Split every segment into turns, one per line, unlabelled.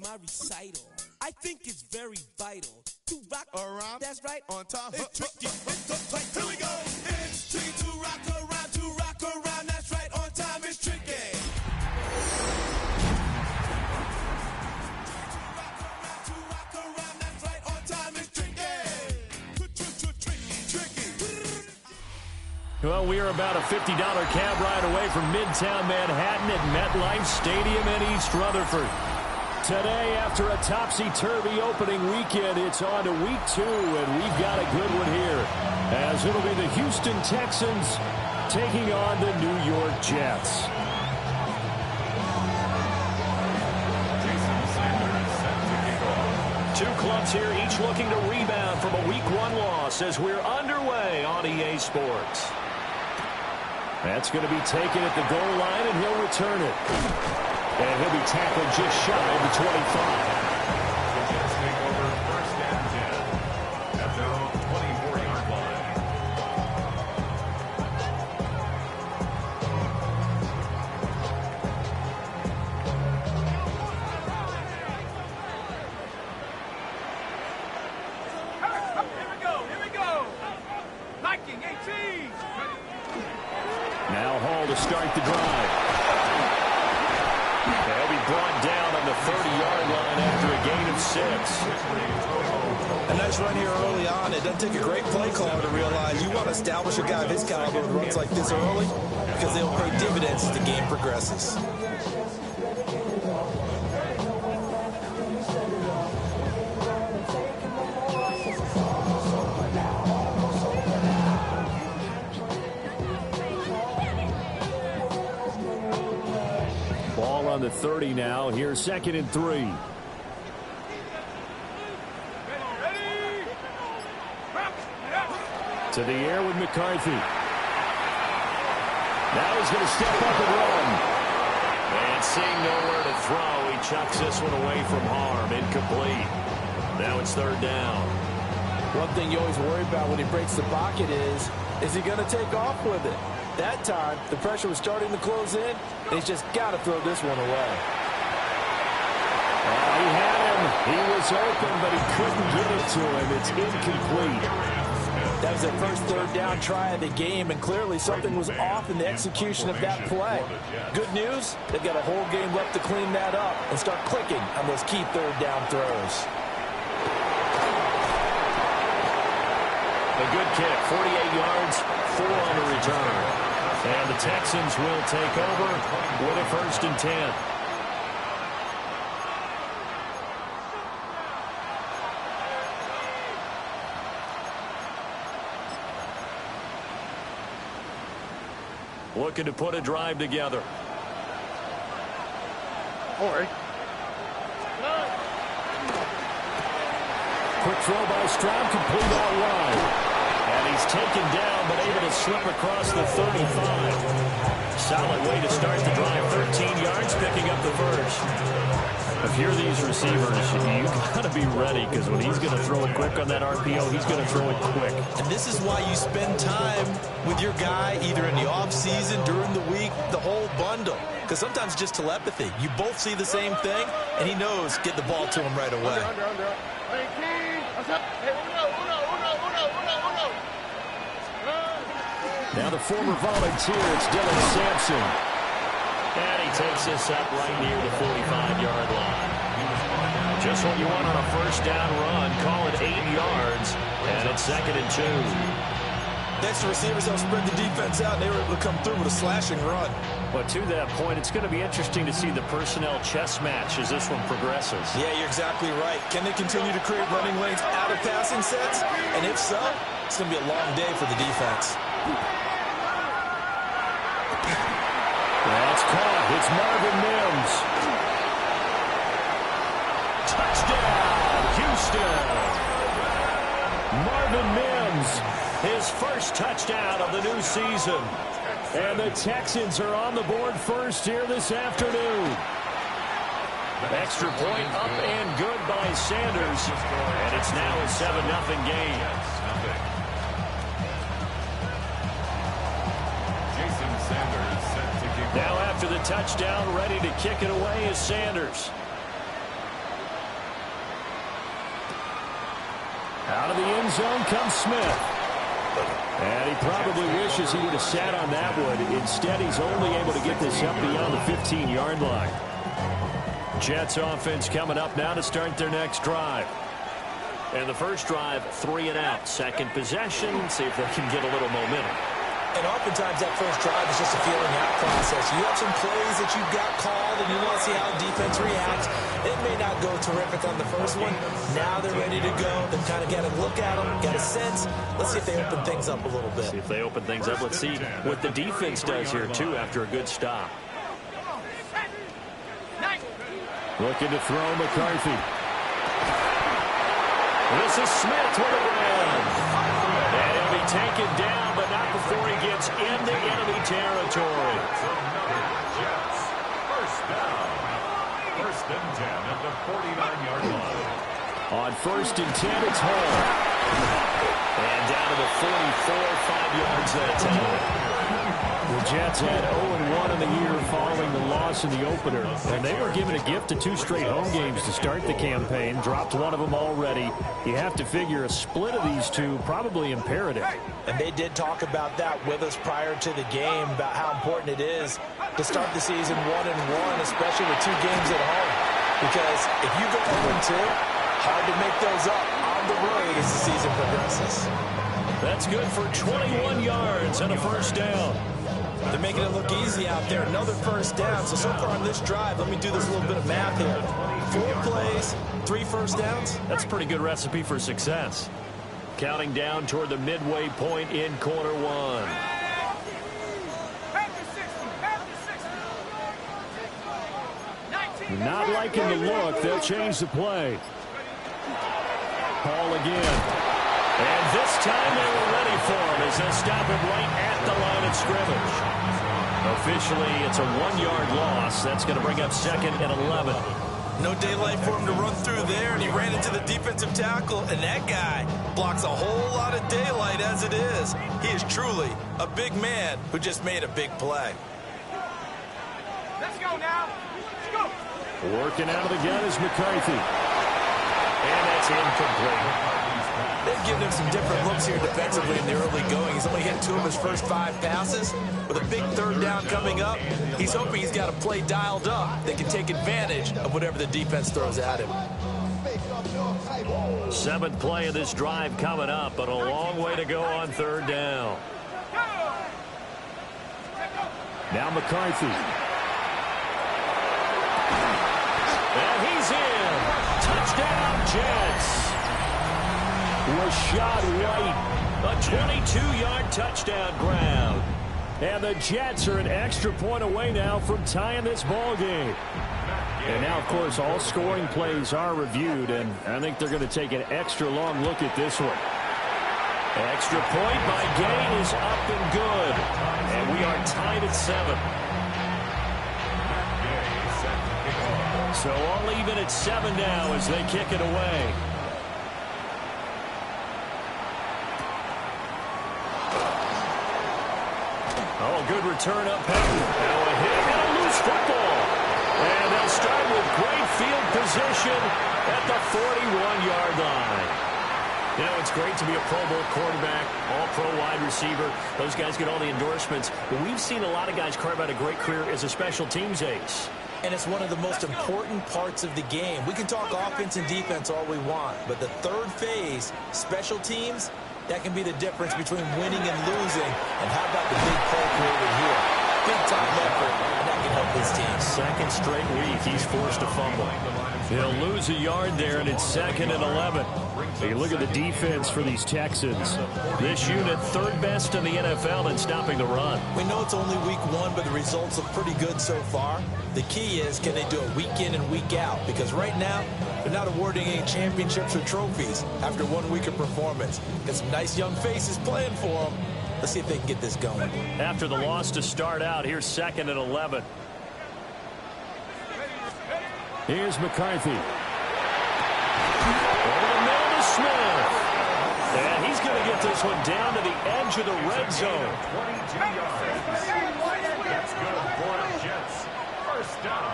my recital. I think it's very vital to rock
around.
That's right.
On time.
It's tricky. It's uptight. Here we go. It's tricky to rock around. To rock around. That's right. On time. It's tricky. To rock around. That's right. On time. It's tricky. Tricky.
Well, we are about a $50 cab ride away from Midtown Manhattan at MetLife Stadium in East Rutherford. Today, after a topsy-turvy opening weekend, it's on to week 2, and we've got a good one here, as it'll be the Houston Texans taking on the New York Jets. Two clubs here, each looking to rebound from a Week 1 loss as we're underway on EA Sports. That's going to be taken at the goal line, and he'll return it. And he'll be tackled just shy of the 25.
The Jets take over first and 10 at their own 24-yard line.
Here we go. Liking 18.
Now Hall to start the drive. They'll be brought down on the 30-yard line after a gain of 6.
A nice run here early on. It doesn't take a great play caller to realize you want to establish a guy of his caliber who runs like this early because they'll pay dividends as the game progresses.
Ball on the 30 now. Here's 2nd and 3. To the air with McCarthy. Now he's going to step up and run. And seeing nowhere to throw, he chucks this one away from harm. Incomplete. Now it's 3rd down.
One thing you always worry about when he breaks the pocket is he going to take off with it? That time, the pressure was starting to close in, and he's just got to throw this one away.
He had him. He was open, but he couldn't get it to him. It's incomplete.
That was their first 3rd down try of the game, and clearly something was off in the execution of that play. Good news, they've got a whole game left to clean that up and start clicking on those key 3rd down throws.
A good kick, 48 yards, 4 on the return. And the Texans will take over with a 1st and 10. Looking to put a drive together. Quick throw by Stroud, complete out wide. And he's taken down, but able to slip across the 35. Solid way to start the drive. 13 yards, picking up the first. If you're these receivers, you've got to be ready, because when he's going to throw it quick on that RPO, he's going to throw it quick.
And this is why you spend time with your guy either in the offseason, during the week, the whole bundle. Because sometimes just telepathy. You both see the same thing, and he knows get the ball to him right away.
Now the former volunteer, it's Dylan Sampson. And he takes this up right near the 45-yard line. Just what you want on a 1st down run. Call it 8 yards, and it's 2nd and 2.
Next to receivers, they'll spread the defense out, and they were able to come through with a slashing run.
But to that point, it's going to be interesting to see the personnel chess match as this one progresses.
Yeah, you're exactly right. Can they continue to create running lanes out of passing sets? And if so, it's going to be a long day for the defense.
That's caught. It's Marvin Mims. Touchdown, Houston. Marvin Mims, his first touchdown of the new season. And the Texans are on the board first here this afternoon. Extra point up and good by Sanders. And it's now a 7-0 game. Now after the touchdown, ready to kick it away is Sanders. Out of the end zone comes Smith. And he probably wishes he would have sat on that one. Instead, he's only able to get this up beyond the 15-yard line. Jets offense coming up now to start their next drive. And the first drive, 3 and out. Second possession, see if they can get a little momentum.
And oftentimes that first drive is just a feeling out process. You have some plays that you've got called and you want to see how the defense reacts. It may not go terrific on the first one. Now they're ready to go. They've kind of got to look at them, got a sense. Let's see if they open things up a little bit.
See if they open things up. Let's see what the defense does here, too, after a good stop. Looking to throw McCarthy. This is Smith with a grab. And he'll be taken down, but not before he gets into enemy territory.
Jets. First down. First and 10 at the 49-yard line.
On first and 10, it's Hall. And down to the 44, 5 yards that time. The Jets had 0-1 in the year following the loss in the opener. And they were given a gift of 2 straight home games to start the campaign. Dropped one of them already. You have to figure a split of these two probably imperative.
And they did talk about that with us prior to the game, about how important it is to start the season 1-1, especially with 2 games at home. Because if you go 0-2, hard to make those up on the road as the season progresses.
That's good for 21 yards and a first down.
They're making it look easy out there. Another first down. So far on this drive, let me do this little bit of math here. 4 plays, 3 first downs.
That's a pretty good recipe for success. Counting down toward the midway point in quarter 1. Not liking the look. They'll change the play. Hall again. And this time they were ready for him as they'll stop him right at the line of scrimmage. Officially, it's a 1-yard loss. That's going to bring up 2nd and 11.
No daylight for him to run through there, and he ran into the defensive tackle, and that guy blocks a whole lot of daylight as it is. He is truly a big man who just made a big play.
Let's go now. Let's go.
Working out of the gun is McCarthy. And that's incomplete.
They've given him some different looks here defensively in the early going. He's only hit 2 of his first 5 passes. With a big 3rd down coming up, he's hoping he's got a play dialed up that can take advantage of whatever the defense throws at him.
7th play of this drive coming up, but a long way to go on 3rd down. Now McCarthy. And he's in. Touchdown, Jets. Was shot right. A 22-yard touchdown grab. And the Jets are an extra point away now from tying this ball game. And now, of course, all scoring plays are reviewed, and I think they're going to take an extra long look at this one. Extra point by Gain is up and good. And we are tied at 7. So all even at 7 now as they kick it away. Oh, good return up heavy. Now a hit and a loose football. And they'll start with great field position at the 41-yard line. You know, it's great to be a Pro Bowl quarterback, all-pro wide receiver. Those guys get all the endorsements. But we've seen a lot of guys carve out a great career as a special teams ace.
And it's one of the most important parts of the game. We can talk offense and defense all we want, but the 3rd phase, special teams, that can be the difference between winning and losing. And how about the big play created here? Big-time effort, and that can help his team.
2nd straight week, he's forced to fumble. He'll lose a yard there, and it's 2nd and 11. You look at the defense for these Texans. This unit 3rd best in the NFL in stopping the run.
We know it's only week 1, but the results look pretty good so far. The key is, can they do it week in and week out? Because right now, they're not awarding any championships or trophies after 1 week of performance. Got some nice young faces playing for them. Let's see if they can get this going.
After the loss to start out, here's 2nd and 11. Here's McCarthy. Over the middle to Smith. And he's going to get this one down to the edge of the red zone.
22 yards. That's good for the Jets. First down.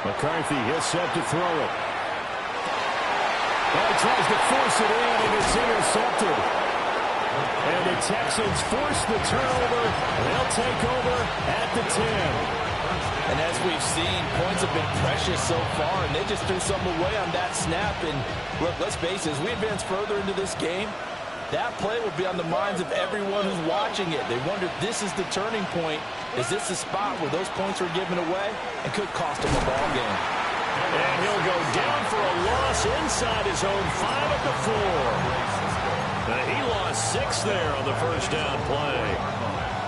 McCarthy is set to throw it. Well, he tries to force it in, and it's intercepted. And the Texans force the turnover. They'll take over at the 10.
And as we've seen, points have been precious so far, and they just threw some away on that snap. And look, let's face it, as we advance further into this game, that play will be on the minds of everyone who's watching it. They wonder, this is the turning point. Is this the spot where those points were given away and could cost them a ball game?
And he'll go down for a loss inside his own 5 at the 4. He lost 6 there on the first down play.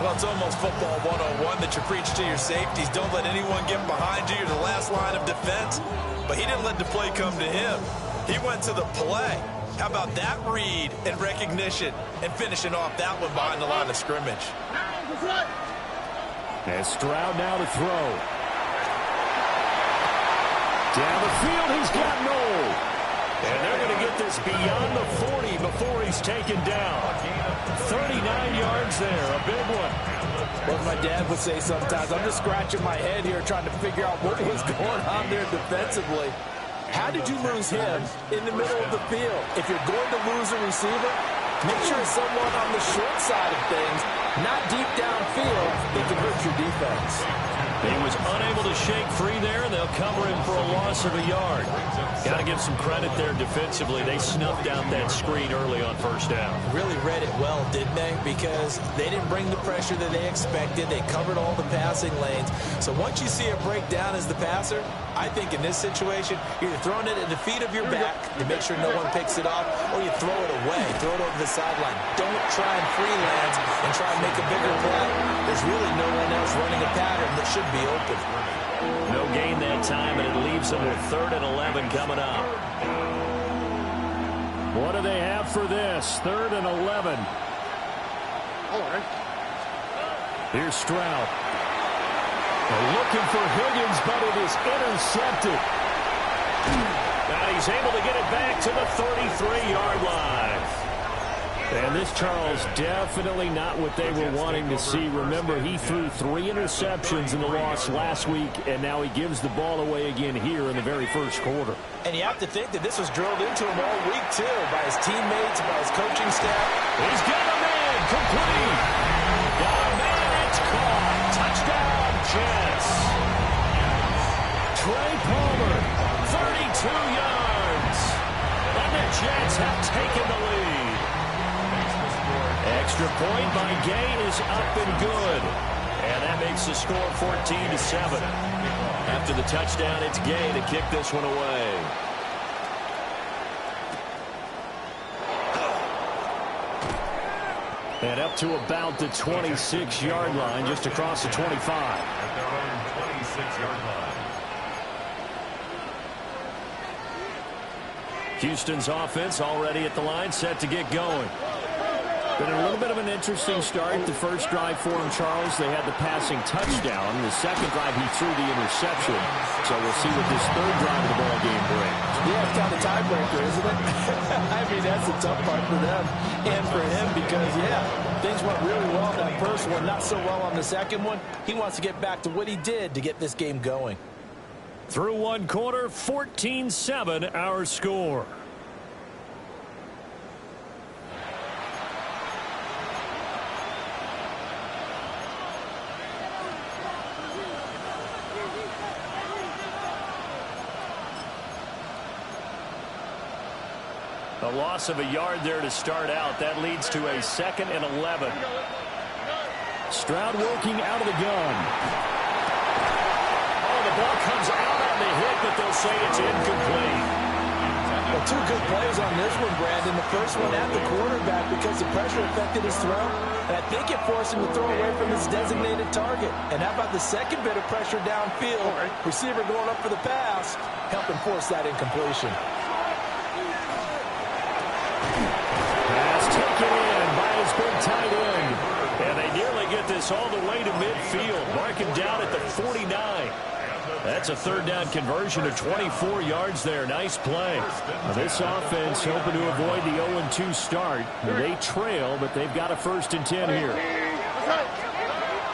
Well, it's almost football 101 that you preach to your safeties. Don't let anyone get behind you. You're the last line of defense. But he didn't let the play come to him. He went to the play. How about that read and recognition and finishing off that one behind the line of scrimmage?
And Stroud now to throw. Down the field, he's got Noel. And they're going to get this beyond the 40 before he's taken down. 39 yards there, a big one.
What my dad would say sometimes, I'm just scratching my head here trying to figure out what was going on there defensively. How did you lose him in the middle of the field? If you're going to lose a receiver, make sure it's someone on the short side of things, not deep downfield, that can hurt your defense.
He was unable to shake free there, and they'll cover him for a loss of a yard. Got to give some credit there defensively. They snuffed out that screen early on first down.
Really read it well, didn't they? Because they didn't bring the pressure that they expected. They covered all the passing lanes. So once you see a breakdown as the passer, I think in this situation, you're either throwing it at the feet of your back to make sure no one picks it off, or you throw it away, throw it over the sideline. Don't try and freelance and try and make a bigger play. There's really no one else running a pattern that should be open.
No gain that time, and it leaves them with 3rd and 11 coming up. What do they have for this? 3rd and 11. Here's Stroud. They're looking for Higgins, but it is intercepted. And he's able to get it back to the 33-yard line. And this, Charles, definitely not what they were wanting to see. Remember, he threw 3 interceptions in the loss last week, and now he gives the ball away again here in the very first quarter.
And you have to think that this was drilled into him all week, too, by his teammates, by his coaching staff.
He's got a man, complete. Got a man, it's caught. Touchdown, Jets. Trey Palmer, 32 yards. And the Jets have taken the lead. Extra point by Gay is up and good. And that makes the score 14-7. After the touchdown, it's Gay to kick this one away. And up to about the 26-yard line, just across the 25.
At their own 26-yard line.
Houston's offense already at the line, set to get going. Been a little bit of an interesting start. The first drive for him, Charles, they had the passing touchdown. The second drive, he threw the interception. So we'll see what this third drive of the ball game brings.
Yeah, it's kind of a tiebreaker, isn't it? I mean, that's the tough part for them and for him because, yeah, things went really well on that first one, not so well on the second one. He wants to get back to what he did to get this game going.
Through one quarter, 14-7 our score. A loss of a yard there to start out. That leads to a 2nd and 11. Stroud working out of the gun. Oh, the ball comes out on the hit, but they'll say it's incomplete.
Well, 2 good plays on this one, Brandon. The first one at the quarterback because the pressure affected his throw. And I think it forced him to throw away from his designated target. And how about the second bit of pressure downfield? Receiver going up for the pass, helping force that incompletion.
Pass taken in by his big tight end. And they nearly get this all the way to midfield. Mark him down at the 49. That's a 3rd down conversion of 24 yards there. Nice play. Now this offense hoping to avoid the 0-2 start. They trail, but they've got a 1st and 10 here.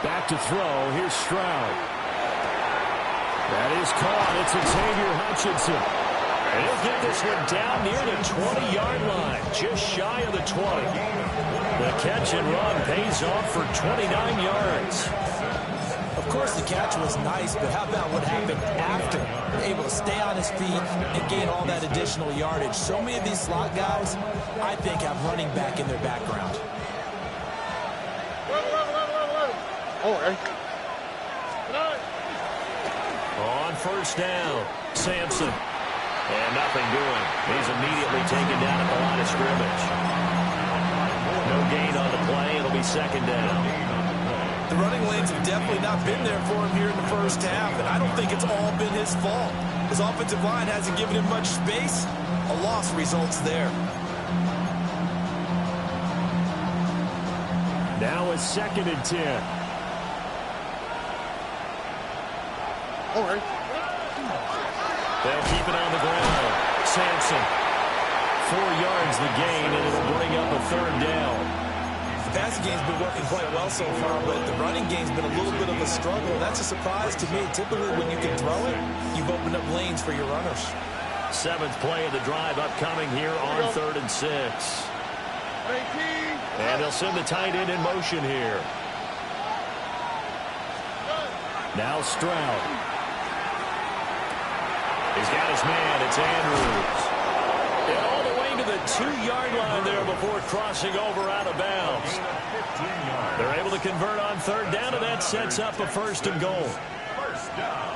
Back to throw. Here's Stroud. That is caught. It's Xavier Hutchinson. And he'll get this one down near the 20-yard line, just shy of the 20. The catch and run pays off for 29 yards.
Of course, the catch was nice, but how about what happened after? Able to stay on his feet and gain all that additional yardage. So many of these slot guys, I think, have running back in their background.
On first down, Sampson. And nothing doing. He's immediately taken down at the line of scrimmage. No gain on the play. It'll be second down.
The running lanes have definitely not been there for him here in the first half, and I don't think it's all been his fault. His offensive line hasn't given him much space. A loss results there.
Now it's 2nd and 10.
All right.
They'll keep it on the ground. Sampson. 4 yards the gain, and it'll bring up a 3rd down.
The passing game's been working quite well so far, but the running game's been a little bit of a struggle. That's a surprise to me. Typically, when you can throw it, you've opened up lanes for your runners.
7th play of the drive upcoming here on 3rd and 6. And they'll send the tight end in motion here. Now Stroud. He's got his man. It's Andrews. And all the way to the 2-yard line there before crossing over out of bounds. They're able to convert on 3rd down, and that sets up a 1st and goal.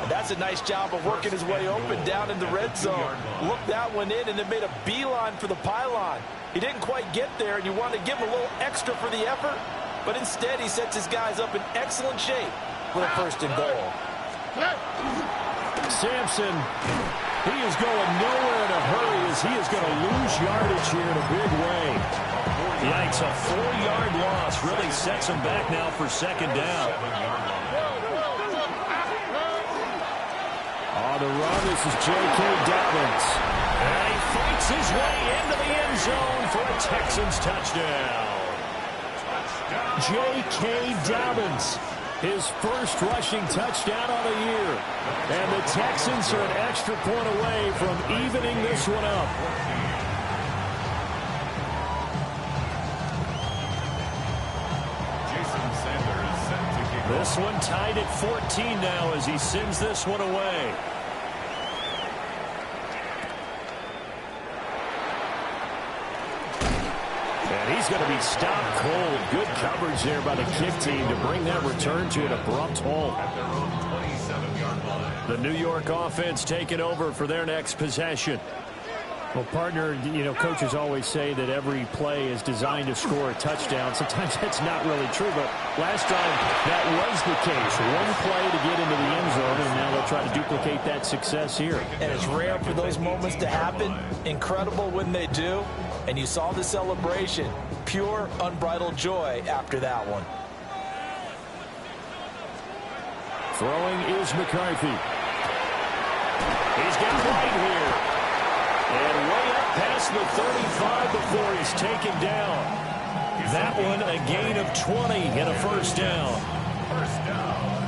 And that's a nice job of working his way open down in the red zone. Looked that one in and then made a beeline for the pylon. He didn't quite get there, and you want to give him a little extra for the effort, but instead he sets his guys up in excellent shape for a 1st and goal.
Sampson, he is going nowhere in a hurry as he is going to lose yardage here in a big way. Yikes, a 4-yard loss really sets him back now for 2nd down. On the run, this is J.K. Dobbins. And he fights his way into the end zone for a Texans touchdown. J.K. Dobbins, his first rushing touchdown on the year. And the Texans are an extra point away from evening this one up. This one tied at 14 now as he sends this one away. And he's going to be stopped cold. Good coverage there by the kick team to bring that return to an abrupt halt. The New York offense taking over for their next possession. Well, partner, coaches always say that every play is designed to score a touchdown. Sometimes that's not really true, but last time that was the case. One play to get into the end zone, and now they'll try to duplicate that success here.
And it's rare for those moments to happen. Incredible when they do. And you saw the celebration. Pure, unbridled joy after that one.
Throwing is McCarthy. He's got White here. And way up past the 35 before he's taken down. That one a gain of 20 and a 1st down.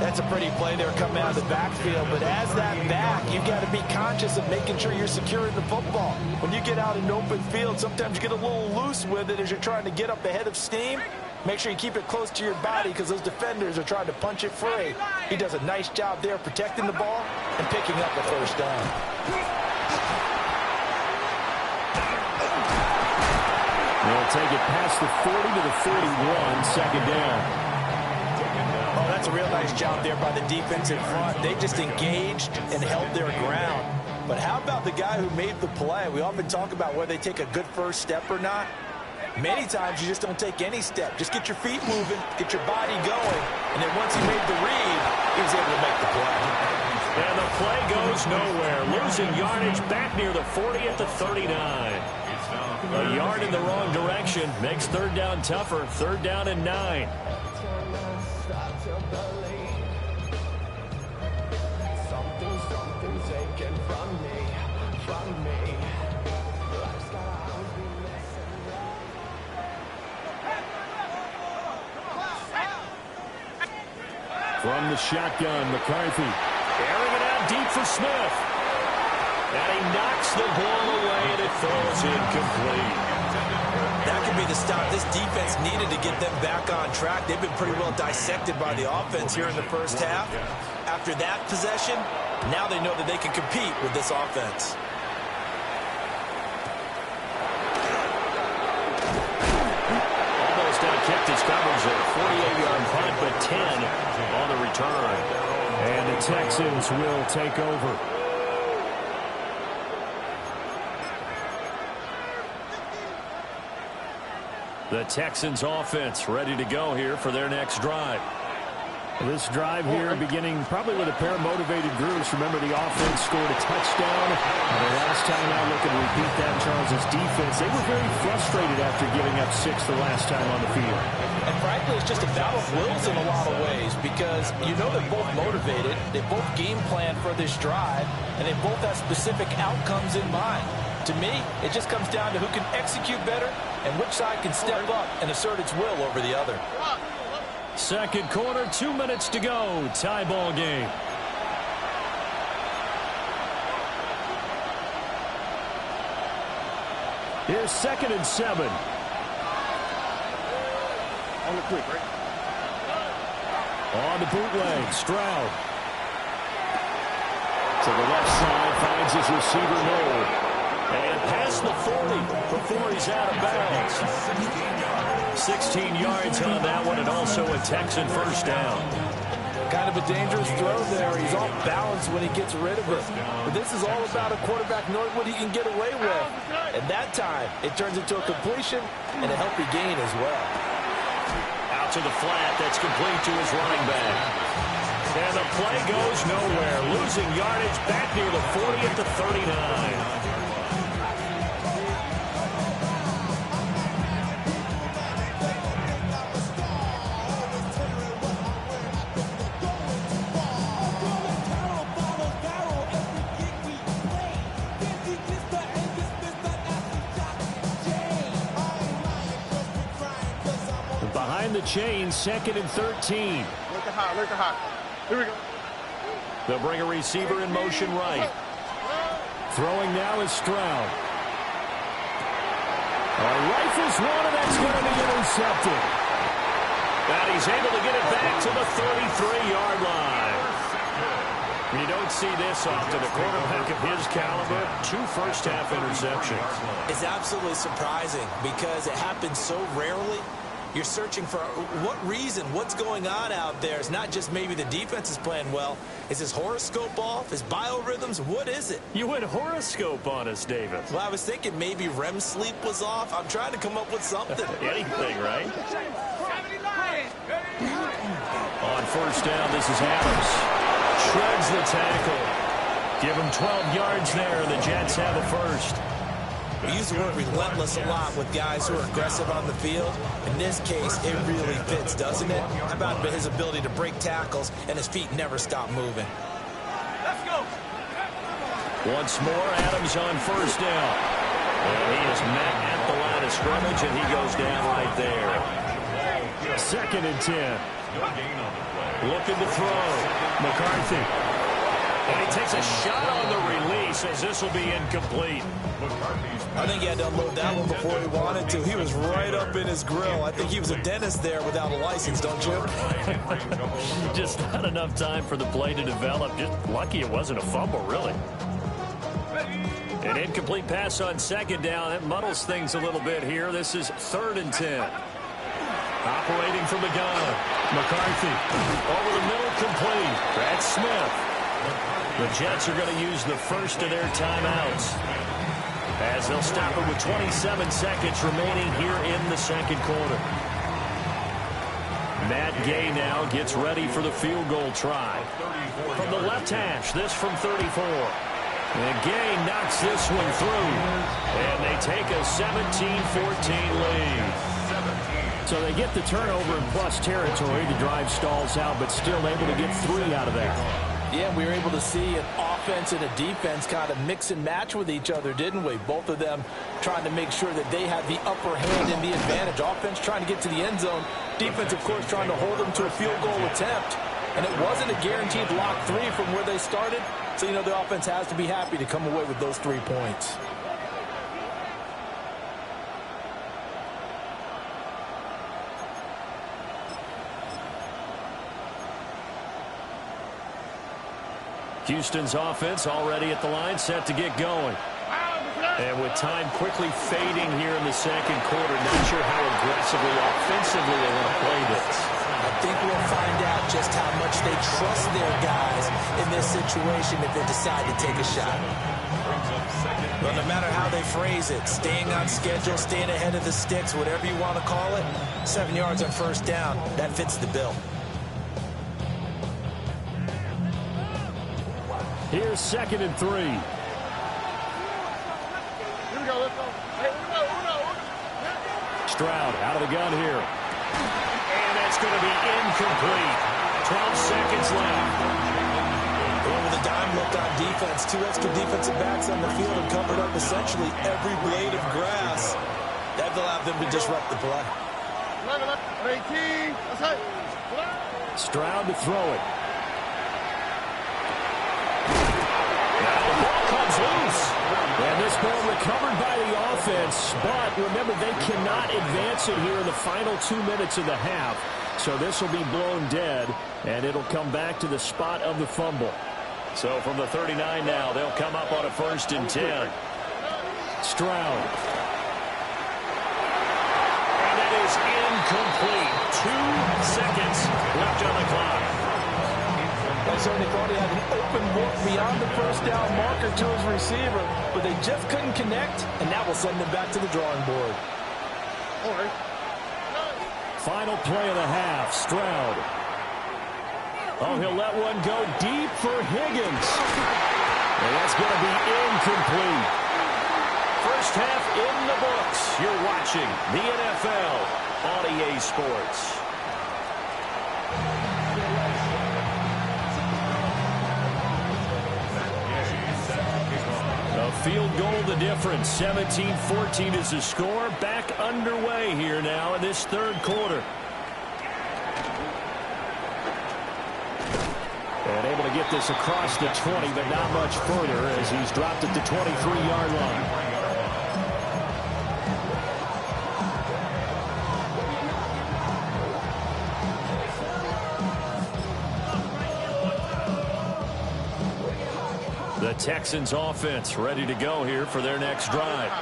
That's a pretty play there coming out of the backfield. But as that back, you've got to be conscious of making sure you're securing the football. When you get out in open field, sometimes you get a little loose with it as you're trying to get up ahead of steam. Make sure you keep it close to your body because those defenders are trying to punch it free. He does a nice job there protecting the ball and picking up the 1st down.
They'll take it past the 40 to the 41, 2nd down.
Oh, that's a real nice job there by the defensive front. They just engaged and held their ground. But how about the guy who made the play? We often talk about whether they take a good first step or not. Many times you just don't take any step. Just get your feet moving, get your body going, and then once he made the read, he was able to make the play.
And the play goes nowhere. Losing yardage back near the 40 at the 39. A yard in the wrong direction makes 3rd down tougher. 3rd down and 9. From the shotgun, McCarthy. Airing it out deep for Smith. And he knocks the ball away, and it falls incomplete.
That could be the stop this defense needed to get them back on track. They've been pretty well dissected by the offense here in the first half. After that possession, now they know that they can compete with this offense.
Almost outkicked his coverage there. 48-yard punt, but 10 on the return. And the Texans will take over. The Texans offense ready to go here for their next drive. This drive here beginning probably with a pair of motivated groups. Remember, the offense scored a touchdown. The last time out, look and repeat that, Charles' defense. They were very frustrated after giving up 6 the last time on the field.
And frankly, it's just a battle of wills in a lot of ways because you know they're both motivated. They both game plan for this drive, and they both have specific outcomes in mind. To me, it just comes down to who can execute better and which side can step up and assert its will over the other.
Second quarter, 2 minutes to go. Tie ball game. Here's 2nd and 7.
On the quick, right?
On the bootleg, Stroud. To the left side, finds his receiver Noel. And past the 40 before he's out of bounds. 16 yards on that one, and also a Texan first down.
Kind of a dangerous throw there. He's off balance when he gets rid of it. But this is all about a quarterback knowing what he can get away with. At that time, it turns into a completion and a healthy gain as well.
Out to the flat, that's complete to his running back. And the play goes nowhere. Losing yardage back near the 40 at the 39. The chain, 2nd and 13.
Look at high. Here we go.
They'll bring a receiver in motion right. Throwing now is Stroud. Rifles one, and that's going to be intercepted. And he's able to get it back to the 33-yard line. You don't see this often. A quarterback of his caliber, 2 first-half interceptions.
It's absolutely surprising because it happens so rarely. You're searching for what reason, what's going on out there. It's not just maybe the defense is playing well. Is his horoscope off? His biorhythms? What is it?
You went horoscope on us, David.
Well, I was thinking maybe REM sleep was off. I'm trying to come up with something.
Anything, right? On first down, this is Adams. Shreds the tackle. Give him 12 yards there. The Jets have a first.
We use the word relentless a lot with guys who are aggressive on the field. In this case, it really fits, doesn't it? How about his ability to break tackles and his feet never stop moving?
Let's go.
Once more, Adams on first down. And he is met at the line of scrimmage, and he goes down right there. 2nd and 10. Looking to throw. McCarthy. And he takes a shot on the release as this will be incomplete.
I think he had to unload that one before he wanted to. He was right up in his grill. I think he was a dentist there without a license, don't you?
Just not enough time for the play to develop. Just lucky it wasn't a fumble, really. An incomplete pass on 2nd down. That muddles things a little bit here. This is 3rd and 10. Operating from the gun. McCarthy. Over the middle, complete. That's Smith. The Jets are going to use the first of their timeouts as they'll stop it with 27 seconds remaining here in the second quarter. Matt Gay now gets ready for the field goal try. From the left hash, this from 34. And Gay knocks this one through. And they take a 17-14 lead. So they get the turnover in plus territory. The drive stalls out, but still able to get 3 out of that.
Yeah, we were able to see an offense and a defense kind of mix and match with each other, didn't we? Both of them trying to make sure that they had the upper hand and the advantage. Offense trying to get to the end zone. Defense, of course, trying to hold them to a field goal attempt. And it wasn't a guaranteed lock 3 from where they started. So, you know, the offense has to be happy to come away with those 3 points.
Houston's offense already at the line, set to get going. And with time quickly fading here in the second quarter, not sure how aggressively, offensively they want to play this.
I think we'll find out just how much they trust their guys in this situation if they decide to take a shot.
Well, no matter how they phrase it, staying on schedule, staying ahead of the sticks, whatever you want to call it, 7 yards on first down, that fits the bill.
Here's 2nd and 3.
Here we go, let's go. Hey, Uno.
Stroud out of the gun here. And that's going to be incomplete. 12 seconds left.
Well, with a dime left on defense, 2 extra defensive backs on the field and covered up essentially every blade of grass. That allowed them to disrupt the play.
18. That's right.
Stroud to throw it. Now the ball comes loose. And this ball recovered by the offense. But remember, they cannot advance it here in the final 2 minutes of the half. So this will be blown dead, and it'll come back to the spot of the fumble. So from the 39 now, they'll come up on a 1st and 10. Stroud. And that is incomplete. 2 seconds left on the clock.
I certainly thought he had an open look beyond the first down marker to his receiver, but they just couldn't connect, and that will send them back to the drawing board.
All right.
Final play of the half, Stroud. Oh, he'll let one go deep for Higgins. And that's going to be incomplete. First half in the books. You're watching the NFL on EA Sports. A field goal the difference. 17-14 is the score. Back underway here now in this 3rd quarter. And able to get this across the 20, but not much further as he's dropped at the 23-yard line. The Texans offense ready to go here for their next drive.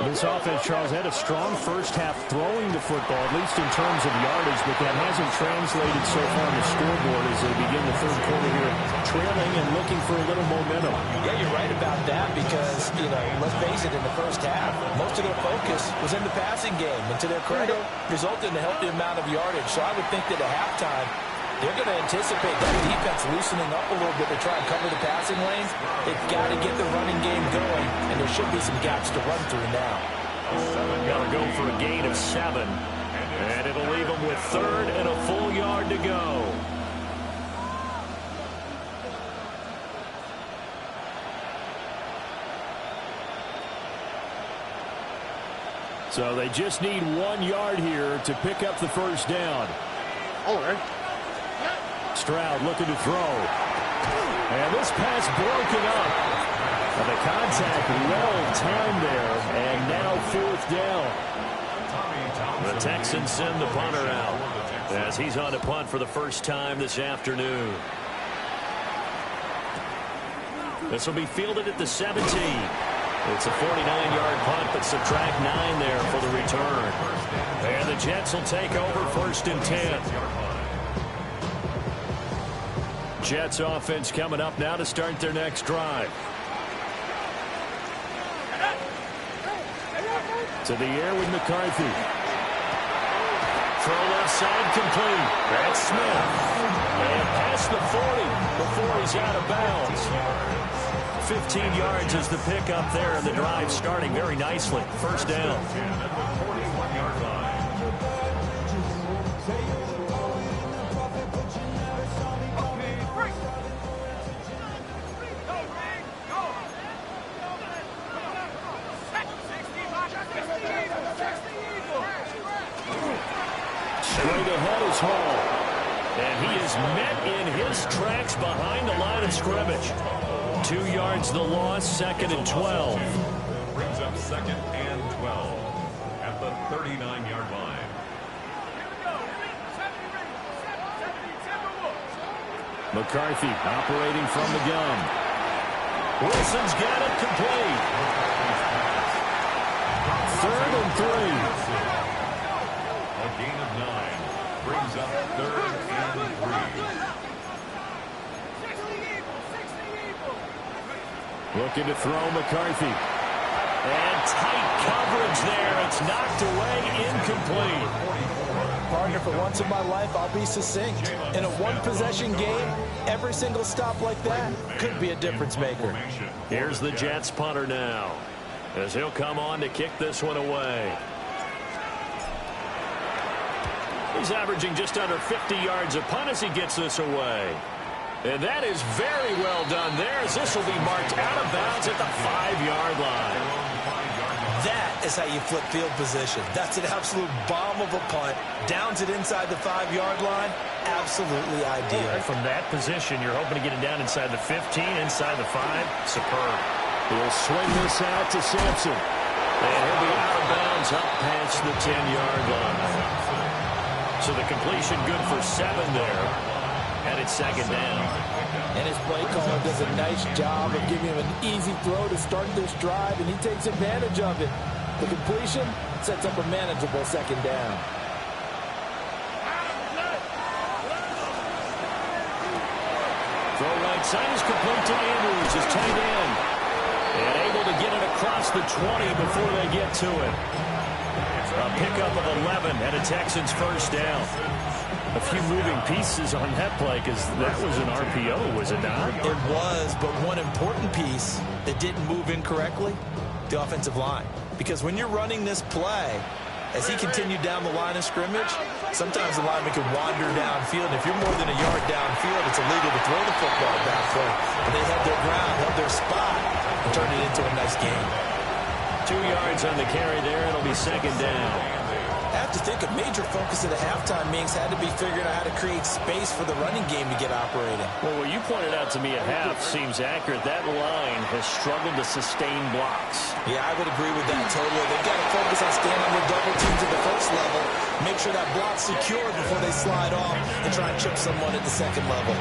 This offense, Charles, had a strong first half throwing the football, at least in terms of yardage, but that hasn't translated so far on the scoreboard as they begin the 3rd quarter here, trailing and looking for a little momentum.
Yeah, you're right about that because, you know, let's face it, in the first half, most of their focus was in the passing game. And to their credit, resulted in a healthy amount of yardage. So I would think that at halftime, they're going to anticipate that defense loosening up a little bit to try and cover the passing lanes. They've got to get the running game going, and there should be some gaps to run through now.
Got to go for a gain of 7, and it'll leave them with 3rd and a full yard to go. So they just need 1 yard here to pick up the first down.
All right.
Stroud looking to throw. And this pass broken up. And the contact well timed there. And now 4th down. The Texans send the punter out as he's on to punt for the first time this afternoon. This will be fielded at the 17. It's a 49-yard punt, but subtract 9 there for the return. And the Jets will take over 1st and 10. Jets offense coming up now to start their next drive. To the air with McCarthy. Throw left side complete. That's Smith. And past the 40 before he's out of bounds. 15 yards is the pickup there, and the drive starting very nicely. First down. Straight ahead is Hall. And he is met in his tracks behind the line of scrimmage. 2 yards the loss, 2nd and 12.
Brings up 2nd and 12 at the 39-yard line.
McCarthy operating from the gun. Wilson's got it complete. 3rd and 3.
A gain of 9 brings up 3rd and 3.
Looking to throw McCarthy. And tight coverage there. It's knocked away, incomplete.
Partner, for once in my life, I'll be succinct. In a one-possession game, every single stop like that could be a difference maker.
Here's the Jets punter now, as he'll come on to kick this one away. He's averaging just under 50 yards a punt as he gets this away. And that is very well done there, as this will be marked out of bounds at the 5-yard line.
That is how you flip field position. That's an absolute bomb of a punt. Downs it inside the 5-yard line. Absolutely ideal.
From that position, you're hoping to get it down inside the 15, inside the 5. Superb. He'll swing this out to Sampson. And he'll be out of bounds up past the 10-yard line. So the completion good for 7 there. And it's 2nd down.
And his play caller does a nice job of giving him an easy throw to start this drive, and he takes advantage of it. The completion sets up a manageable 2nd down.
Throw right side is complete to Andrews, his tight end. And able to get it across the 20 before they get to it. A pickup of 11 and a Texans 1st down. A few moving pieces on that play, because that was an RPO, was it not?
It was, but one important piece that didn't move incorrectly, the offensive line. Because when you're running this play, as he continued down the line of scrimmage, sometimes the lineman can wander downfield. And if you're more than a yard downfield, it's illegal to throw the football at that point. But they held their ground, held their spot, and turned it into a nice game.
2 yards on the carry there. It'll be 2nd down.
I have to think a major focus of the halftime meetings had to be figuring out how to create space for the running game to get operating.
Well, what you pointed out to me at half seems accurate. That line has struggled to sustain blocks.
Yeah, I would agree with that totally. They've got to focus on staying on their double teams at the 1st level, make sure that block's secure before they slide off and try and chip someone at the 2nd level.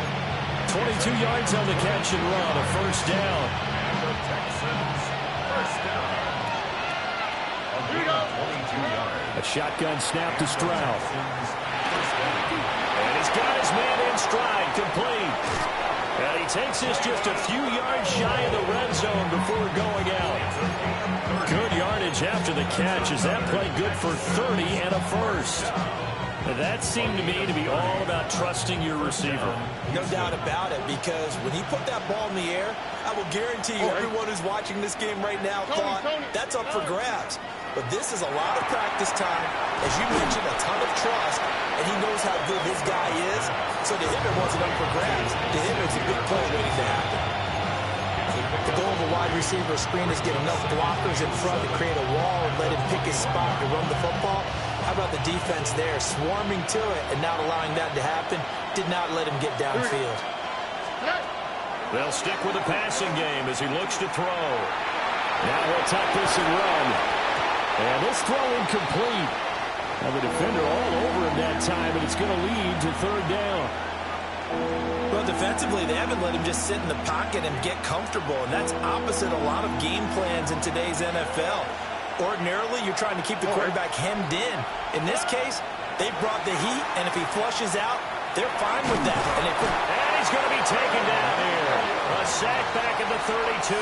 22 yards on the catch and run, a 1st down.
The Texans 1st down. A gain of 22 yards.
A shotgun snap to Stroud. And he's got his man in stride, complete. And he takes this just a few yards shy of the red zone before going out. Good yardage after the catch. Is that play good for 30 and a 1st? Now that seemed to me to be all about trusting your receiver.
No doubt about it, because when he put that ball in the air, I will guarantee you everyone who's watching this game right now thought that's up for grabs. But this is a lot of practice time. As you mentioned, a ton of trust, and he knows how good his guy is. So to him, it wasn't up for grabs. To him, it's a big play waiting to happen. The goal of a wide receiver screen is get enough blockers in front to create a wall and let him pick his spot to run the football. How about the defense there, swarming to it and not allowing that to happen? Did not let him get downfield.
They'll stick with the passing game as he looks to throw. Now he'll tuck this and run. And this throw incomplete. Now the defender all over him that time, and it's going to lead to 3rd down.
Well, defensively, they haven't let him just sit in the pocket and get comfortable, and that's opposite a lot of game plans in today's NFL. Ordinarily, you're trying to keep the quarterback hemmed in. In this case, they brought the heat, and if he flushes out, they're fine with that. And
he's going to be taken down here. A sack back at the 32.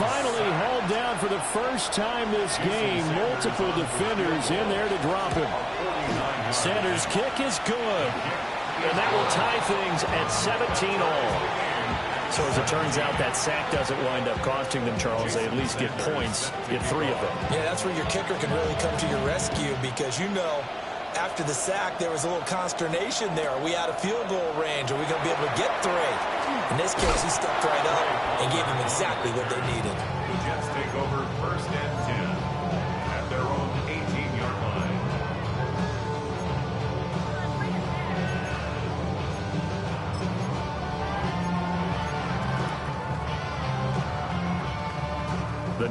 Finally hauled down for the 1st time this game. Multiple defenders in there to drop him. Sanders' kick is good. And that will tie things at 17 all. So as it turns out, that sack doesn't wind up costing them, Charles. They at least get points, get 3 of them.
Yeah, that's where your kicker can really come to your rescue, because you know after the sack there was a little consternation there. Are we out of field goal range? Are we going to be able to get 3? In this case, he stepped right up and gave them exactly what they needed.
The Jets take over 1st and 10 at their own 18-yard line.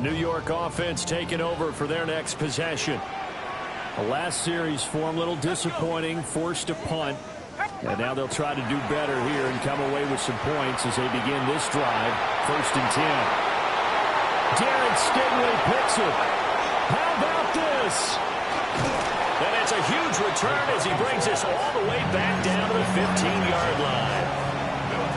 New York offense taking over for their next possession. The last series for them, a little disappointing, forced to punt. And now they'll try to do better here and come away with some points as they begin this drive. 1st and 10. Darren Stingley picks it. How about this? And it's a huge return as he brings us all the way back down to the 15-yard line.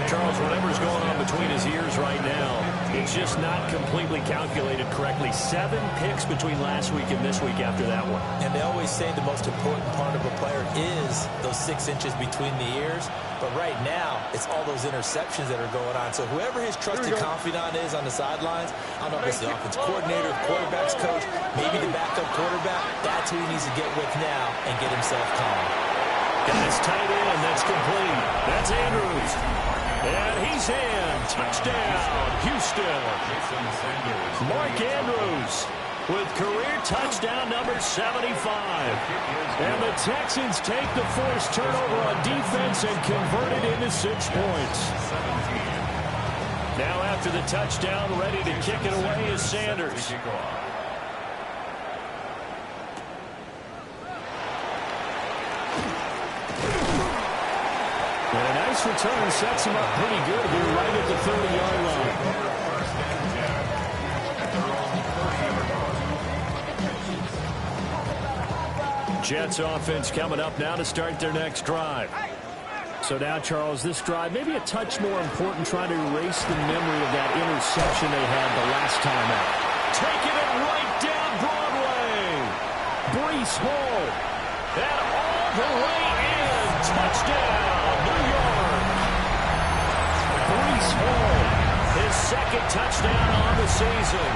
Charles, whatever's going on between his ears right now, it's just not completely calculated correctly. 7 picks between last week and this week after that one.
And they always say the most important part of a player is those 6 inches between the ears. But right now, it's all those interceptions that are going on. So whoever his trusted confidant is on the sidelines, I don't know if it's the offense coordinator, quarterback's coach, maybe the backup quarterback, that's who he needs to get with now and get himself calm.
Got his tight end. That's complete. That's Andrews. And he's in. Touchdown, Houston. Mark Andrews with career touchdown number 75. And the Texans take the forced turnover on defense and convert it into 6 points. Now after the touchdown, ready to kick it away is Sanders. And a nice return sets him up pretty good here right at the 30-yard line. Jets offense coming up now to start their next drive. So now, Charles, this drive maybe a touch more important, trying to erase the memory of that interception they had the last time out. Taking it right down Broadway. Breece Hall. And all the way in. Touchdown, New York. Breece Hall, his 2nd touchdown on the season.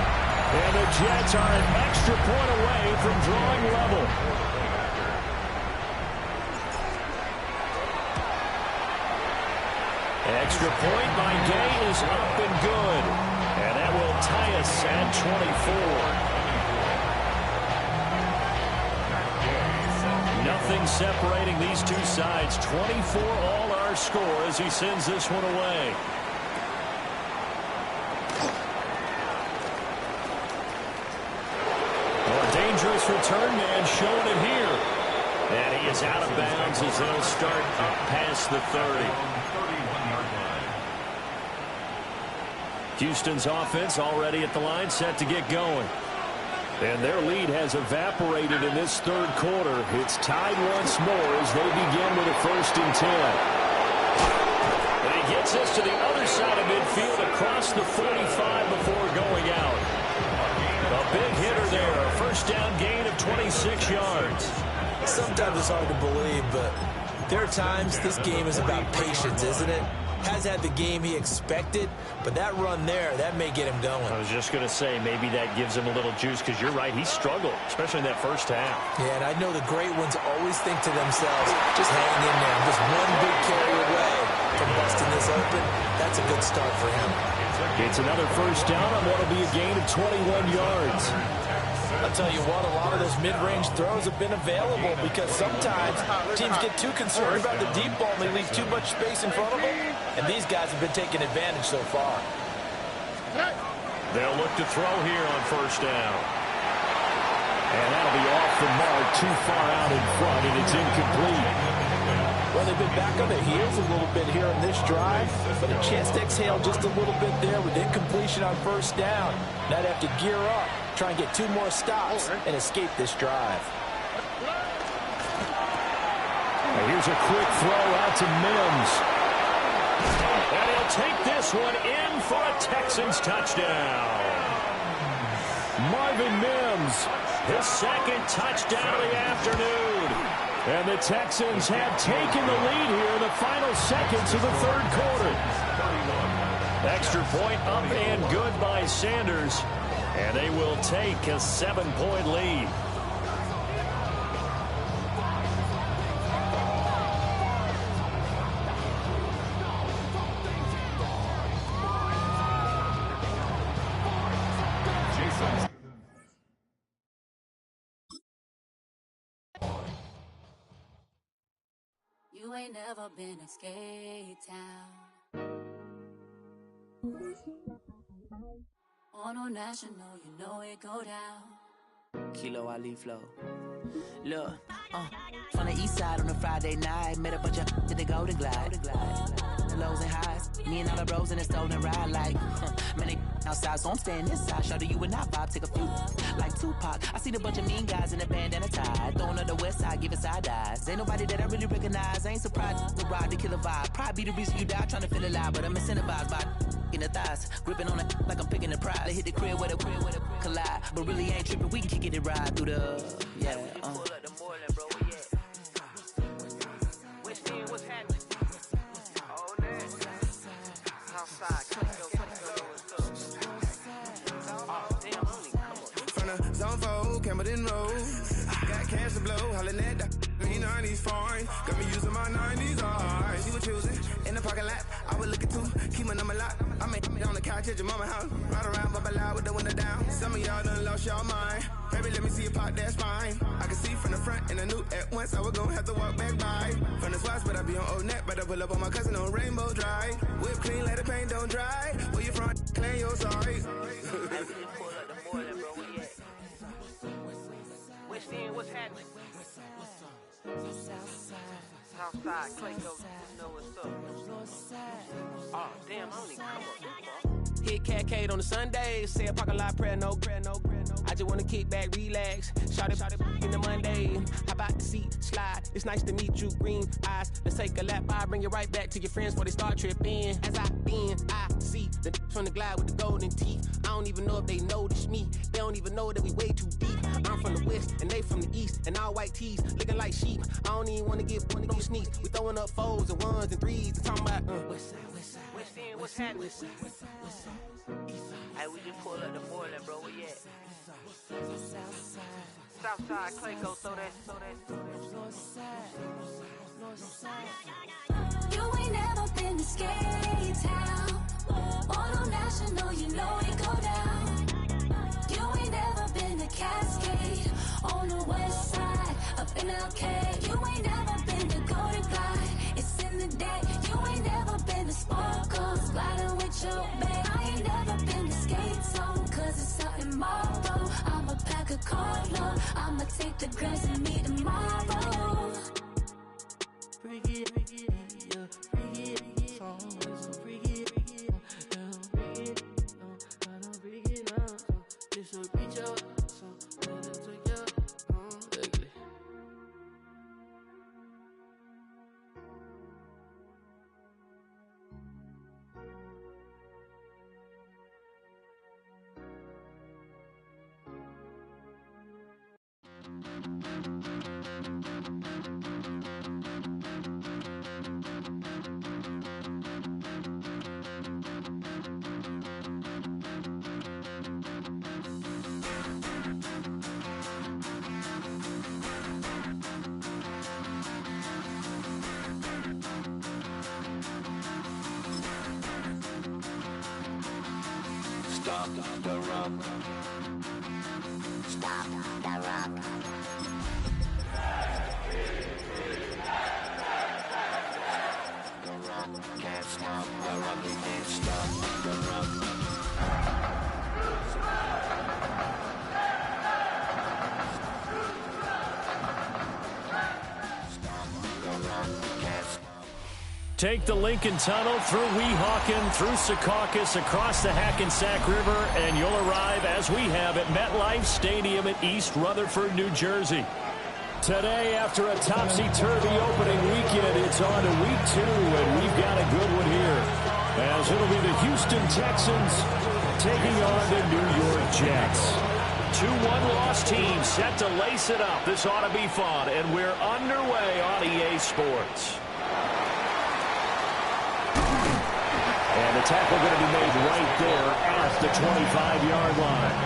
And the Jets are an extra point away from drawing level. Extra point by Gay is up and good. And that will tie us at 24. Nothing separating these two sides. 24 all our score as he sends this one away. A dangerous return man showing it here. And he is out of bounds as they'll start past the 30. Houston's offense already at the line, set to get going. And their lead has evaporated in this 3rd quarter. It's tied once more as they begin with a 1st and 10. And he gets us to the other side of midfield across the 45 before going out. A big hitter there. A 1st down gain of 26 yards.
Sometimes it's hard to believe, but there are times this game is about patience, isn't it? Has had the game he expected, but that run there, that may get him going.
I was just going to say, maybe that gives him a little juice, because you're right, he struggled, especially in that 1st half.
Yeah, and I know the great ones always think to themselves, just hang in there. I'm just one big carry away from busting this open. That's a good start for him.
It's another 1st down on what will be a gain of 21 yards.
I'll tell you what, a lot of those mid-range throws have been available because sometimes teams get too concerned about the deep ball and they leave too much space in front of them. And these guys have been taking advantage so far.
They'll look to throw here on 1st down. And that'll be off the mark, too far out in front, and it's incomplete.
Well, they've been back on their heels a little bit here in this drive, but a chance to exhale just a little bit there with incompletion on 1st down. Now they have to gear up, try and get 2 more stops, and escape this drive.
Now here's a quick throw out to Mims. And he'll take this one in for a Texans touchdown. Marvin Mims, his 2nd touchdown of the afternoon. And the Texans have taken the lead here in the final seconds of the 3rd quarter. Extra point up and good by Sanders. And they will take a 7-point lead.
You ain't never been a skate town. On a national, you know it go down.
Kilo Ali Flow. Look, from the east side on a Friday night, met a bunch of to the Golden Glide. The lows and highs, me and all the bros in a stolen ride like, man, they outside, so I'm staying inside. Shout to you and I vibe, take a few like Tupac. I seen a bunch of mean guys in a bandana tie, throwing up the west side, giving side eyes. Ain't nobody that I really recognize. I ain't surprised to ride the killer vibe. Probably be the reason you die, trying to feel alive, but I'm incentivized by in the thighs, gripping on it like I'm picking the prize. They hit the crib where the collide, but really ain't tripping. We can kick it and ride through the Pull up the Moreland, bro. What's happening? Oh, outside,
From the zone 4, Campbellton Road. Got cash to blow, hollering at the 90s foreign. Got me using my 90s eyes. She was choosing in the parking lot. I was looking too, keep my number locked. I made on the couch at your mama house. Ride around, bubble loud with the window down. Some of y'all done lost y'all mind. Baby, let me see you pop, that's fine. I can see from the front and I knew at once I was gonna have to walk back by. From the spots, but I be on Old Neck. Better pull up on my cousin on Rainbow Drive. Whip clean, let the paint don't dry. Where you from? Claim your sorry.
What's happening? Southside, Clayco, you know what's up. Oh, damn, I don't even come up. Hit Cat on the Sundays, say a parking lot prayer, no. I just wanna kick back, relax. Shout it in the Monday. How about the seat slide? It's nice to meet you, green eyes. Let's take a lap by, bring it right back to your friends before they start tripping. As I see the from the glide with the golden teeth. I don't even know if they notice me. They don't even know that we way too deep. I'm from the west and they from the east, and all white tees looking like sheep. I don't even wanna get one of those sneaks. We throwing up 4s and 1s and 3s and talking about West End, what's happening? Hey, we just pulled up the Moreland, bro. Where you at? Southside, Clayco, throw that.
You ain't never been to skate town. On a national, you know it go down. You ain't never been to Cascade. On the west side of MLK. You ain't never been to Golden Glide. It's in the day. You ain't never been to Sparkles. Gliding with your babe. I ain't never been to Skate Zone. Cause it's out in Marlboro. I'ma pack a carload. I'ma take the grass and meet tomorrow.
Bring it, yeah, bring it, so bring it, bring it now. This will reach out, so let it take out, ugly.
Stop the run. Stop the run. The run can't stop the run. We can't stop the run.
Take the Lincoln Tunnel through Weehawken, through Secaucus, across the Hackensack River, and you'll arrive, as we have, at MetLife Stadium at East Rutherford, New Jersey. Today, after a topsy-turvy opening weekend, it's on to week 2, and we've got a good one here, as it'll be the Houston Texans taking on the New York Jets. 2 one-loss teams set to lace it up. This ought to be fun, and we're underway on EA Sports. And the tackle going to be made right there at the 25-yard line.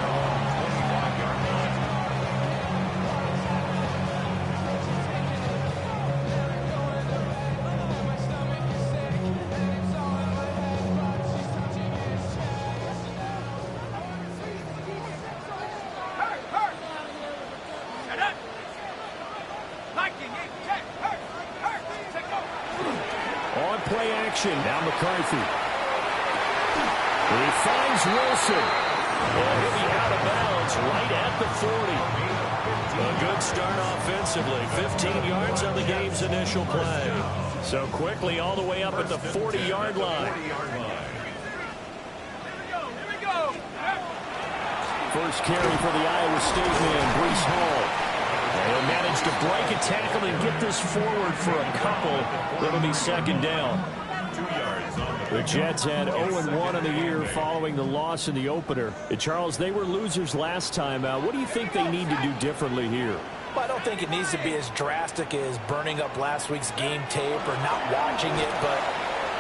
On play action, now McCarthy. He finds Wilson. And he'll be out of bounds right at the 40. A good start offensively. 15 yards on the game's initial play. So quickly all the way up at the 40-yard line. First carry for the Iowa State man, Breece Hall. They'll manage to break a tackle and get this forward for a couple. It'll be second down. The Jets had 0-1 in the year following the loss in the opener. Charles, they were losers last time out. What do you think they need to do differently here?
Well, I don't think it needs to be as drastic as burning up last week's game tape or not watching it, but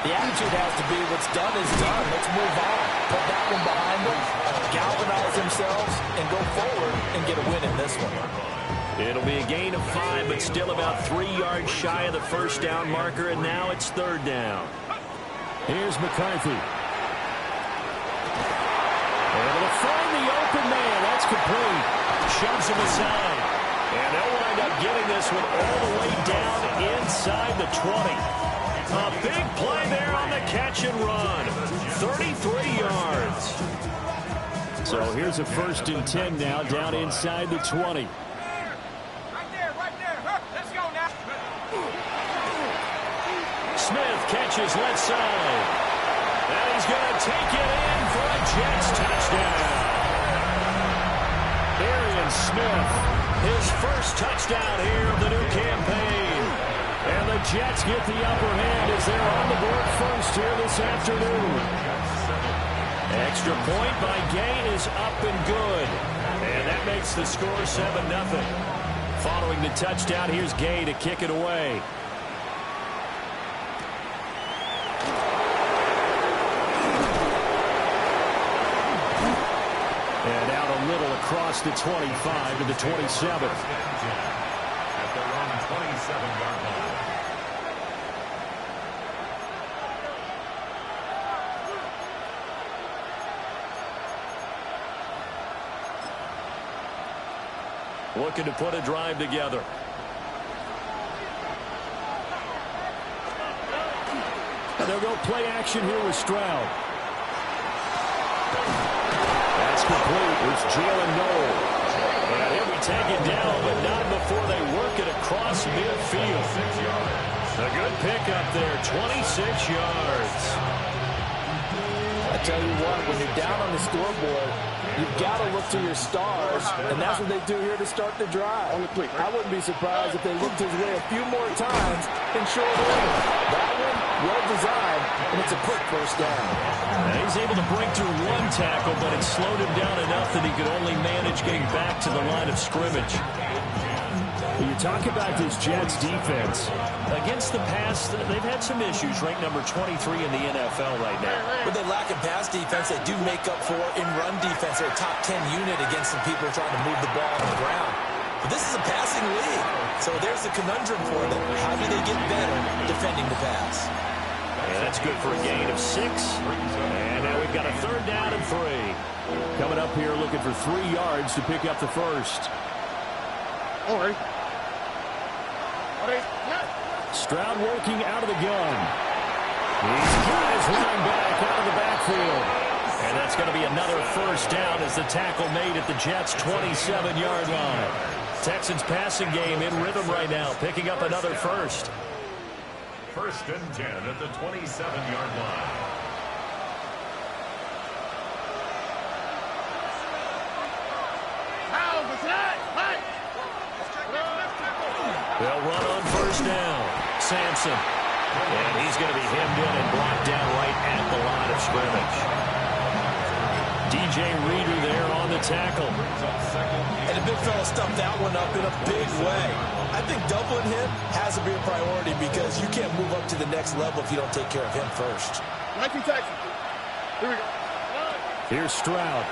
the attitude has to be what's done is done. Let's move on. Put that one behind them, galvanize themselves, and go forward and get a win in this one.
It'll be a gain of 5, but still about 3 yards shy of the first down marker, and now it's third down. Here's McCarthy. Able to find the open man. That's complete. Shoves him aside. And they'll wind up getting this one all the way down inside the 20. A big play there on the catch and run. 33 yards. So here's a 1st and 10 now down inside the 20. Smith catches left side. And he's going to take it in for a Jets touchdown. Arian Smith, his first touchdown here of the new campaign. And the Jets get the upper hand as they're on the board first here this afternoon. Extra point by Gay is up and good. And that makes the score 7-0. Following the touchdown, here's Gay to kick it away. And out a little across the 25 to the 27.
At their own 27-yard line.
Looking to put a drive together. And they'll go play action here with Stroud. That's complete. It's Jalen Noel. And he'll be taken down, but not before they work it across midfield. A good pickup there, 26 yards.
I tell you what, when you're down on the scoreboard, you've got to look to your stars, and that's what they do here to start the drive. I wouldn't be surprised if they looked his way a few more times in short order. That one, well designed, and it's a quick first down.
And he's able to break through one tackle, but it slowed him down enough that he could only manage getting back to the line of scrimmage. You talk about this Jets defense. Against the pass, they've had some issues, ranked number 23 in the NFL right now.
But they lack in pass defense. They do make up for in run defense. They're a top 10 unit against some people trying to move the ball on the ground. But this is a passing league. So there's the conundrum for them. How do they get better defending the pass?
And that's good for a gain of 6. And now we've got a third down and 3. Coming up here looking for 3 yards to pick up the first.
All right.
Stroud working out of the gun. He's got his running back out of the backfield. And that's going to be another first down as the tackle made at the Jets' 27-yard line. Texans passing game in rhythm right now, picking up another first.
1st and 10 at the 27-yard line.
They'll run on first down. Sampson. And he's going to be hemmed in and blocked down right at the line of scrimmage. DJ Reader there on the tackle.
And the big fella stuffed that one up in a big way. I think doubling him has to be a priority because you can't move up to the next level if you don't take care of him first.
Nike Texas. Here we go.
Here's Stroud.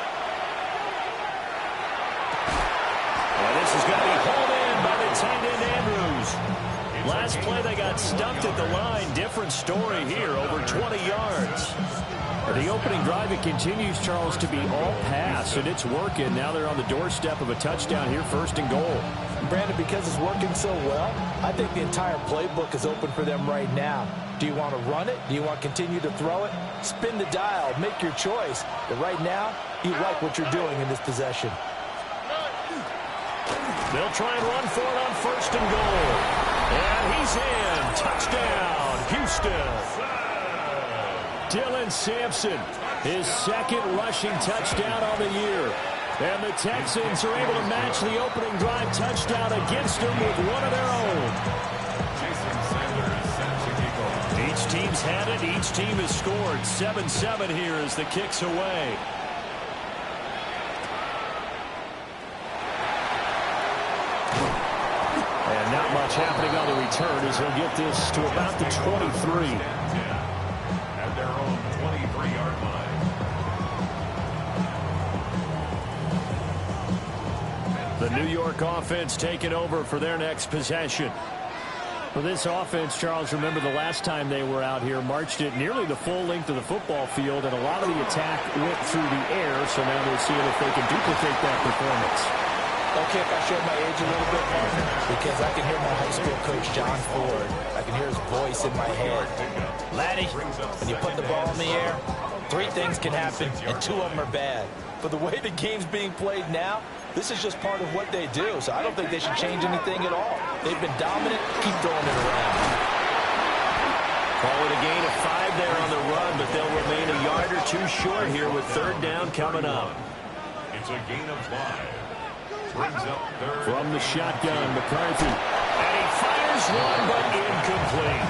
And this is going to be hauled in by the tight end Andrews. Last play they got stumped at the line. Different story here, over 20 yards. The opening drive, it continues, Charles, to be all pass, and it's working. Now they're on the doorstep of a touchdown here, 1st and goal.
Brandon, because it's working so well, I think the entire playbook is open for them right now. Do you want to run it? Do you want to continue to throw it? Spin the dial. Make your choice. But right now, you like what you're doing in this possession.
They'll try and run for it on 1st and goal. And he's in. Touchdown, Houston. Dylan Sampson, his 2nd rushing touchdown on the year. And the Texans are able to match the opening drive touchdown against them with one of their own. Each team's had it. Each team has scored. 7-7 here as the kick's away. And not much happening on the return as he'll get this to about the 23.
At their own 23-yard line.
The New York offense taking over for their next possession. For this offense, Charles, remember the last time they were out here, marched it nearly the full length of the football field, and a lot of the attack went through the air, so now they're seeing if they can duplicate that performance.
Okay, if I show my age a little bit, Martin, because I can hear my high school coach, John Ford. I can hear his voice in my head. Laddie, when you put the ball in the air, 3 things can happen, and 2 of them are bad. But the way the game's being played now, this is just part of what they do, so I don't think they should change anything at all. They've been dominant. Keep throwing it around.
Call it a gain of 5 there on the run, but they'll remain a yard or 2 short here with 3rd down coming up.
It's a gain of 5. Brings up 3rd.
From the shotgun, McCarthy. And he fires one, but incomplete.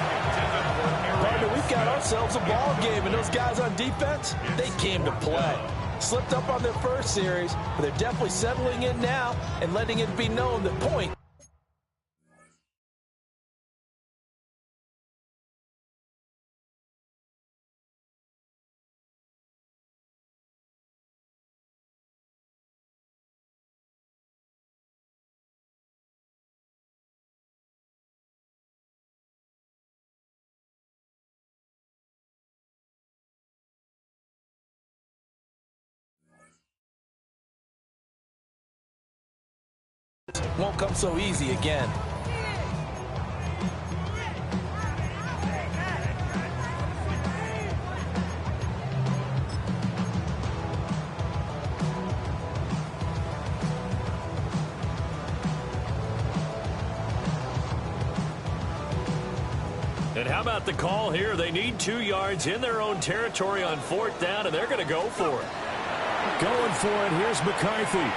Partner, we've got ourselves a ball game, and those guys on defense, they came to play. Slipped up on their first series, but they're definitely settling in now and letting it be known that point. Won't come so easy again.
And how about the call here? They need 2 yards in their own territory on 4th down, and they're going to go for it. Going for it. Here's McCarthy.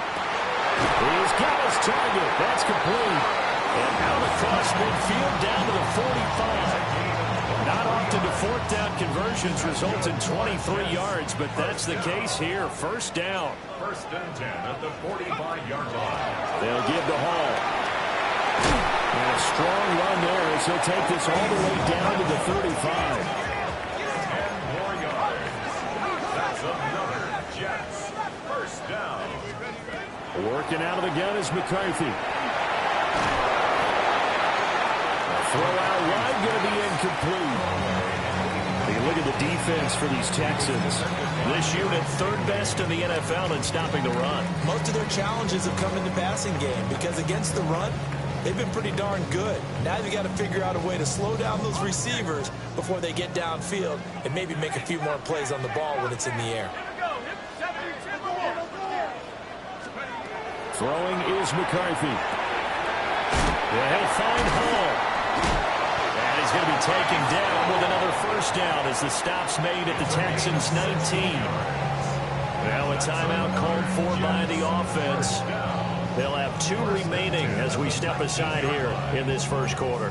He's got his target. That's complete. And out across midfield down to the 45. Not often do 4th down conversions result in 23 yards, but that's the case here. 1st down.
1st and 10 at the 45-yard line.
They'll give the Hall. And a strong run there as he'll take this all the way down to the 35.
10 more yards. That's another Jets. 1st down.
Working out of the gun is McCarthy. A throw out wide, going to be incomplete. You look at the defense for these Texans. This unit 3rd best in the NFL in stopping the run.
Most of their challenges have come in the passing game because against the run, they've been pretty darn good. Now you got to figure out a way to slow down those receivers before they get downfield and maybe make a few more plays on the ball when it's in the air.
Throwing is McCarthy. Yeah, he'll find Hall. And he's going to be taken down with another 1st down as the stop's made at the Texans' 19. Now a timeout called for by the offense. They'll have 2 remaining as we step aside here in this 1st quarter.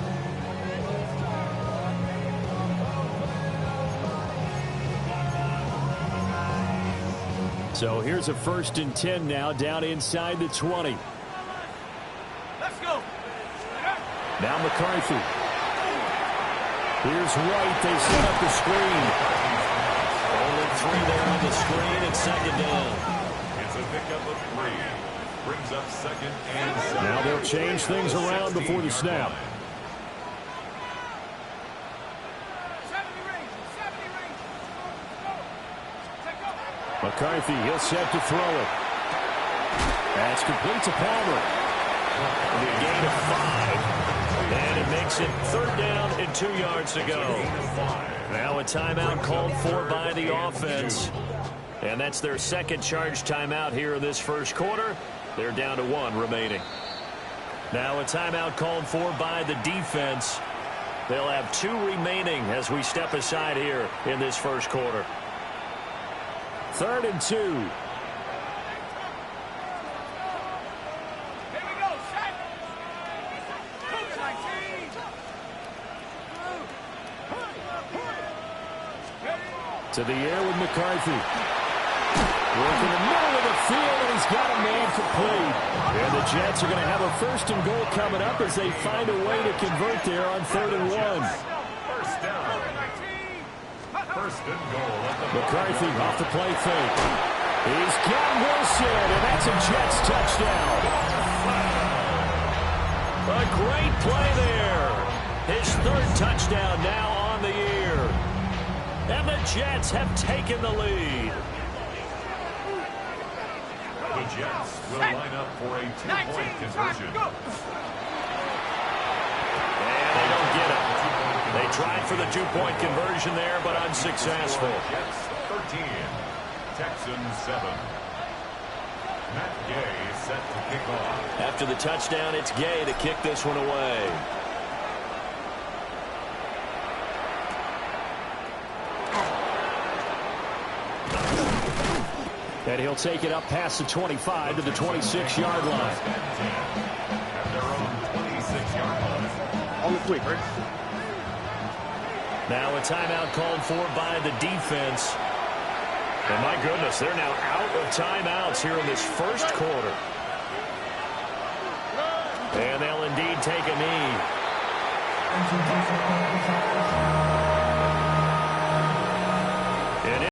So here's a 1st and 10 now down inside the 20.
Let's go.
Now McCarthy. Here's White. They set up the screen. Only 3 there on the screen at 2nd down.
It's a pickup of 3. Brings up 2nd and 7.
Now they'll change things around before the snap. McCarthy, he'll set to throw it. That's complete to Palmer. A gain of 5. And it makes makes it 3rd down and 2 yards to go. Now a timeout called for by the offense. And that's their second charge timeout here in this first quarter. They're down to 1 remaining. Now a timeout called for by the defense. They'll have 2 remaining as we step aside here in this first quarter. 3rd and 2.
Here we go, set.
To the air with McCarthy. Work in the middle of the field, and he's got a man complete. And the Jets are going to have a 1st and goal coming up as they find a way to convert there on 3rd and 1.
First down. 1st and goal.
McCarthy off the play fake. He's got Wilson, and that's a Jets touchdown. A great play there. His 3rd touchdown now on the year. And the Jets have taken the lead.
The Jets will line up for a 2-point conversion.
And they don't get it. They tried for the 2-point conversion there, but unsuccessful.
Jets 13, Texans 7. Matt Gay set to kick off.
After the touchdown, it's Gay to kick this one away. And he'll take it up past the 25 to the 26-yard line.
At their own 26-yard line.
On the sweeper.
Now a timeout called for by the defense. And my goodness, they're now out of timeouts here in this first quarter. And they'll indeed take a knee.